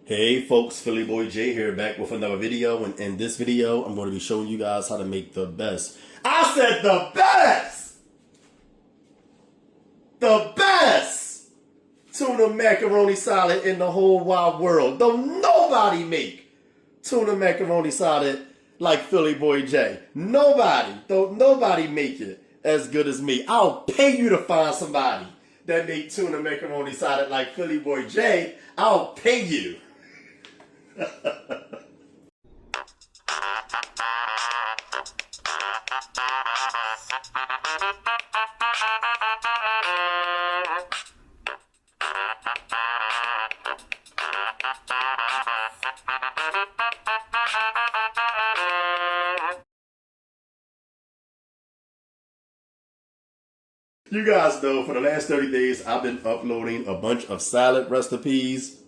Hey folks, Philly Boy J here, back with another video, and in this video I'm going to be showing you guys how to make the best. I said the best! The best tuna macaroni salad in the whole wide world. Don't nobody make tuna macaroni salad like Philly Boy J. Nobody. Don't nobody make it as good as me. I'll pay you to find somebody that make tuna macaroni salad like Philly Boy J. I'll pay you. You guys know for the last 30 days I've been uploading a bunch of salad recipes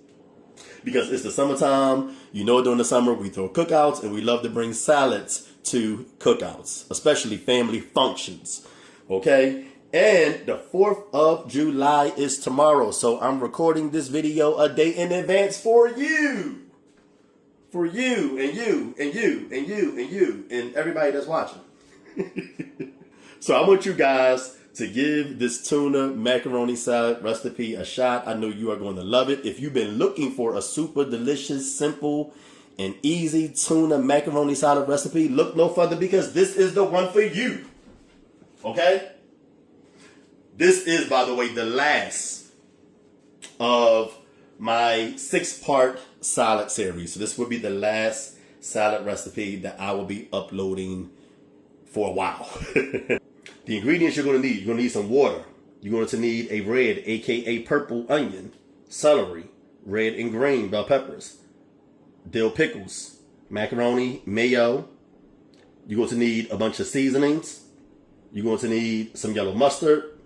because it's the summertime. You know, during the summer we throw cookouts and we love to bring salads to cookouts, especially family functions. Okay? And the 4th of July is tomorrow, so I'm recording this video a day in advance for you. For you and you and you and you and you and everybody that's watching. So I want you guys to give this tuna macaroni salad recipe a shot. I know you are going to love it. If you've been looking for a super delicious, simple, and easy tuna macaroni salad recipe, look no further because this is the one for you. Okay? This is, by the way, the last of my 6-part salad series. So this will be the last salad recipe that I will be uploading for a while. The ingredients you're going to need. You're going to need some water. You're going to need a red, aka purple onion, celery, red and green bell peppers, dill pickles, macaroni, mayo. You're going to need a bunch of seasonings. You're going to need some yellow mustard,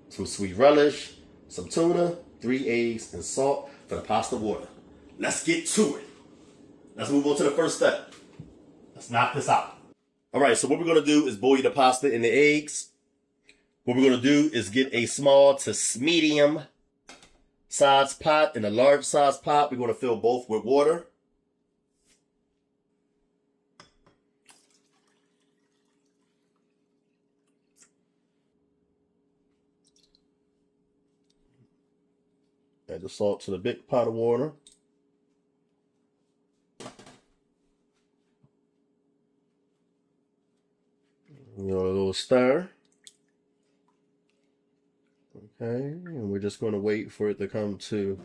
some sweet relish, some tuna, 3 eggs, and salt for the pasta water. Let's get to it. Let's move on to the first step. Let's knock this out. All right, so what we're going to do is boil the pasta and the eggs. What we're going to do is get a small to medium size pot. In a large size pot, we're going to fill both with water. Add the salt to the big pot of water. You know, a little stir. Okay, and we're just going to wait for it to come to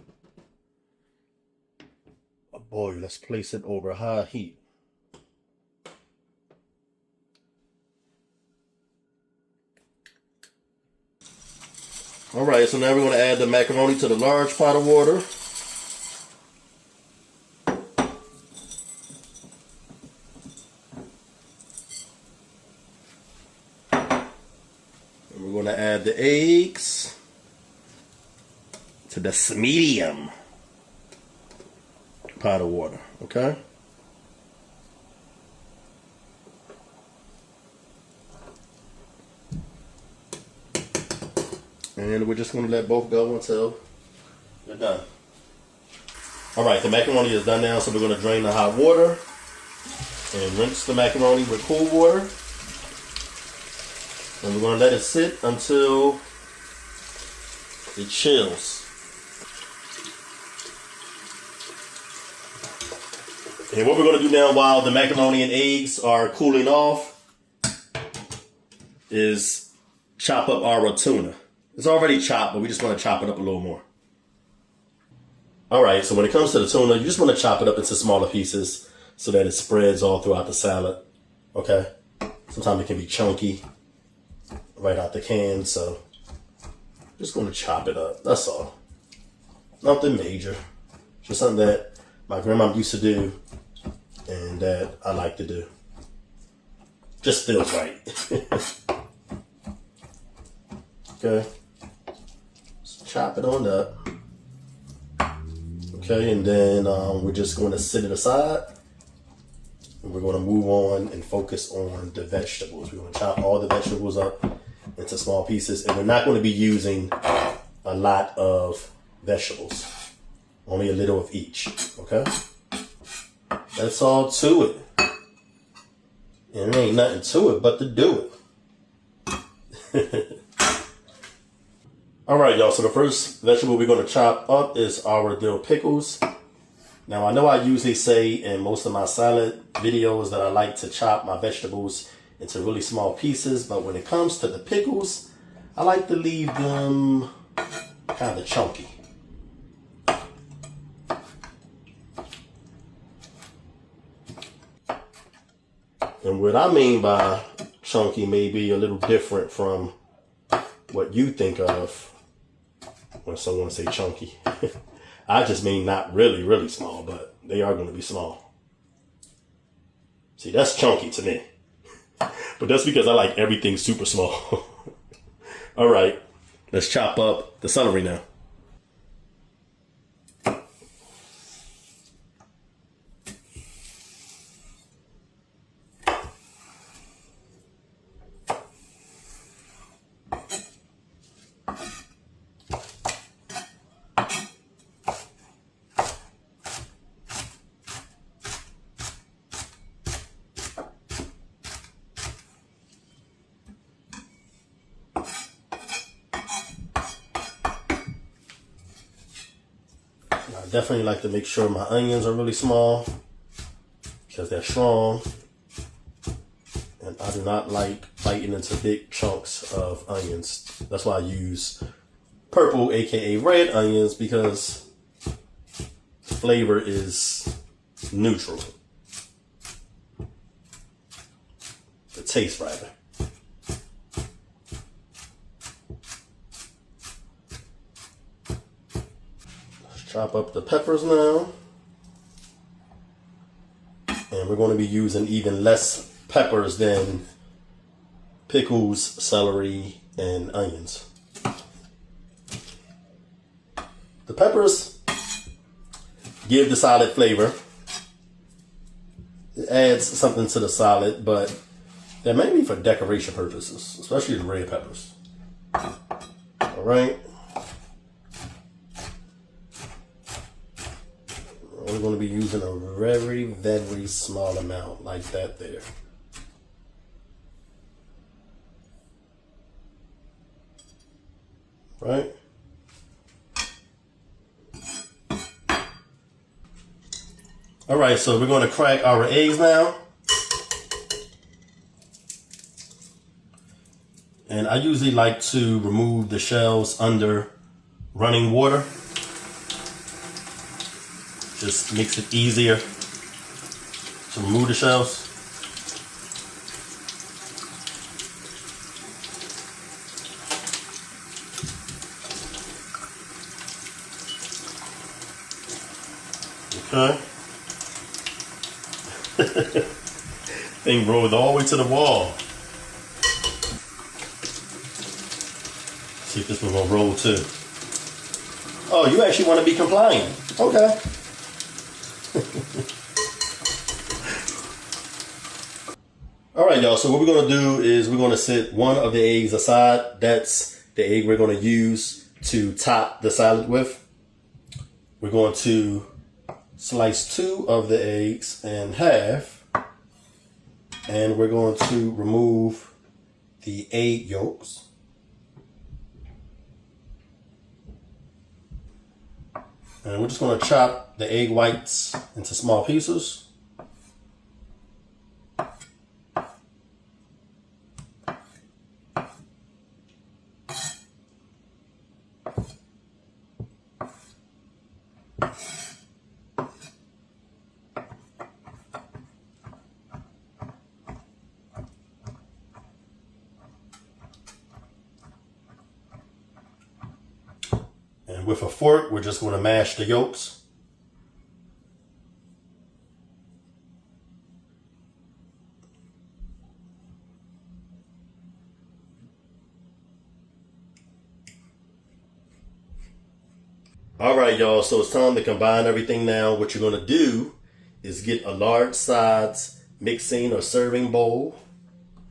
a boil. Let's place it over high heat. All right, so now we're going to add the macaroni to the large pot of water. And we're going to add the eggs to the medium pot of water, okay? And we're just going to let both go until they're done. All right, the macaroni is done now, so we're going to drain the hot water and rinse the macaroni with cool water. And we're going to let it sit until it chills. And what we're going to do now while the macaroni and eggs are cooling off is chop up our tuna. It's already chopped, but we just want to chop it up a little more. All right, so when it comes to the tuna, you just want to chop it up into smaller pieces so that it spreads all throughout the salad, okay? Sometimes it can be chunky right out the can, so just going to chop it up, that's all. Nothing major, just something that my grandma used to do and that I like to do. Just feels right. Okay. Chop it on up. Okay, and then we're just going to set it aside. And we're going to move on and focus on the vegetables. We're going to chop all the vegetables up into small pieces. And we're not going to be using a lot of vegetables. Only a little of each, okay? That's all to it. And there ain't nothing to it but to do it. All right, y'all, so the first vegetable we're gonna chop up is our dill pickles. Now, I know I usually say in most of my salad videos that I like to chop my vegetables into really small pieces, but when it comes to the pickles, I like to leave them kind of chunky. And what I mean by chunky may be a little different from what you think of when someone say chunky. I just mean not really, really small, but they are going to be small. See, that's chunky to me. But that's because I like everything super small. All right, let's chop up the celery now. I definitely like to make sure my onions are really small because they're strong. And I do not like biting into big chunks of onions. That's why I use purple, aka red onions, because the flavor is neutral. The taste, rather. Chop up the peppers now. And we're going to be using even less peppers than pickles, celery, and onions. The peppers give the salad flavor. It adds something to the salad, but they're mainly for decoration purposes, especially the red peppers. All right. We're going to be using a very, very small amount like that there. Right? All right, so we're going to crack our eggs now. And I usually like to remove the shells under running water. Just makes it easier to remove the shells. Okay. Thing rolled all the way to the wall. See if this one will roll too. Oh, you actually want to be compliant. Okay. All right, y'all, so what we're going to do is we're going to set one of the eggs aside. That's the egg we're going to use to top the salad with. We're going to slice 2 of the eggs in half, and we're going to remove the egg yolks. And we're just going to chop the egg whites into small pieces. And with a fork, we're just going to mash the yolks. All right, y'all, so it's time to combine everything now. What you're going to do is get a large size mixing or serving bowl.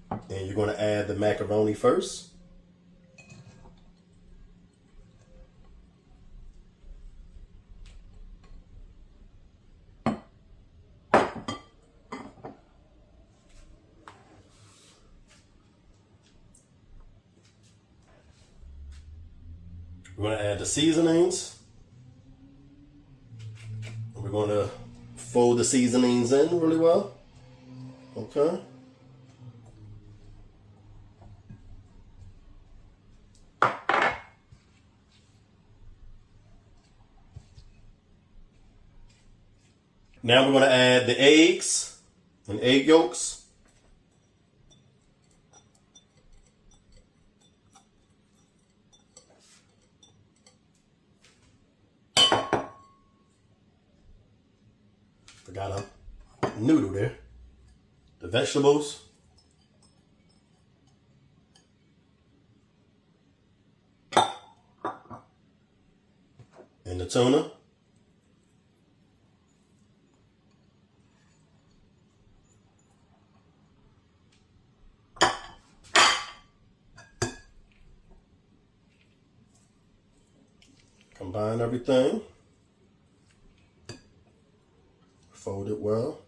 And you're going to add the macaroni first. We're going to add the seasonings. We're going to fold the seasonings in really well. Okay. Now we're going to add the eggs and egg yolks. Forgot a noodle there. The vegetables. And the tuna. Combine everything. Fold it well.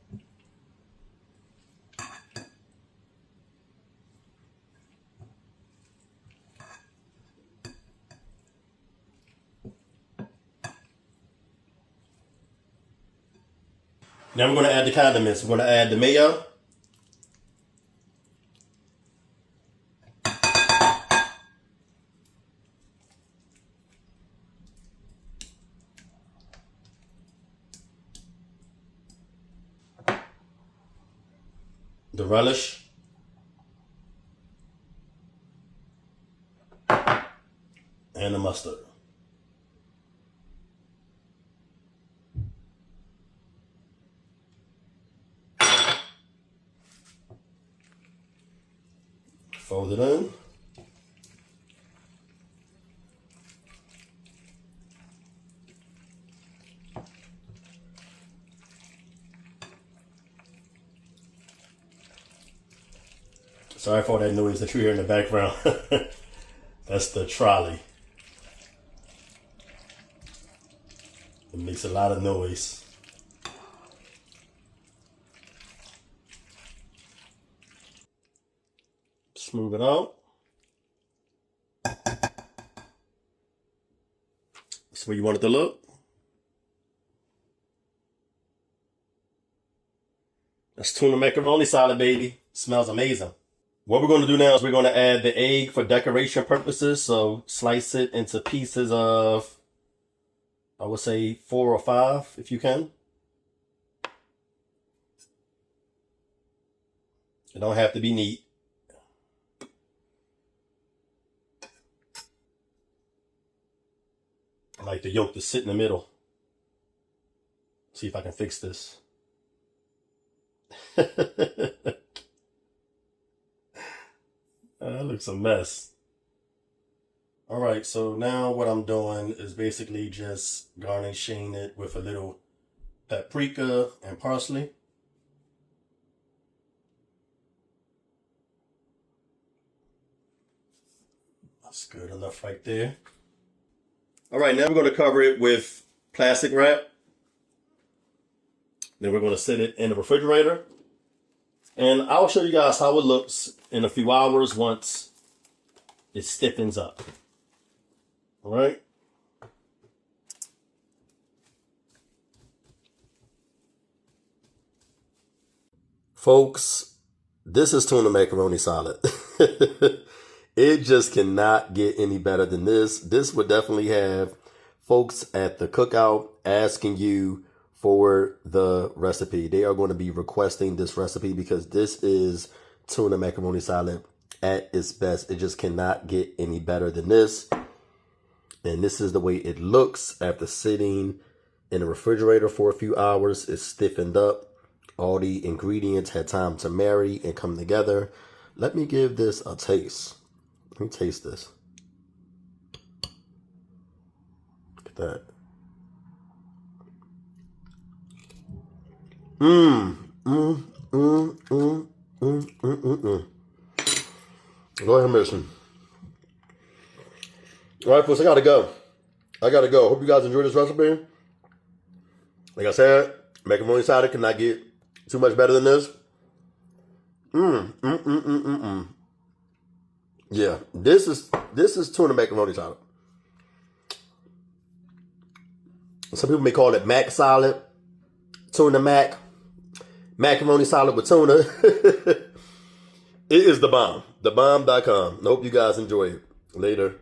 Now we're going to add the condiments. We're going to add the mayo. The relish. And the mustard. Fold it in. Sorry for that noise that you hear in the background. That's the trolley. It makes a lot of noise. Smooth it out. That's where you want it to look. That's tuna macaroni salad, baby. Smells amazing. What we're going to do now is we're going to add the egg for decoration purposes. So slice it into pieces of, I would say 4 or 5 if you can. It don't have to be neat. I like the yolk to sit in the middle. See if I can fix this. That looks a mess. All right, so now what I'm doing is basically just garnishing it with a little paprika and parsley. That's good enough right there. All right, now we're going to cover it with plastic wrap. Then we're going to set it in the refrigerator. And I'll show you guys how it looks in a few hours once it stiffens up. All right. Folks, this is tuna macaroni salad. It just cannot get any better than this. This would definitely have folks at the cookout asking you for the recipe. They are going to be requesting this recipe because this is tuna macaroni salad at its best. It just cannot get any better than this. And this is the way it looks after sitting in the refrigerator for a few hours. It's stiffened up. All the ingredients had time to marry and come together. Let me give this a taste. Let me taste this. Look at that. Go ahead and listen. All right, folks, I gotta go. Hope you guys enjoyed this recipe. Like I said, macaroni salad cannot get too much better than this. Yeah, this is tuna macaroni salad. Some people may call it Mac salad, tuna mac, macaroni salad with tuna. It is the bomb. Thebomb.com. I hope you guys enjoy it. Later.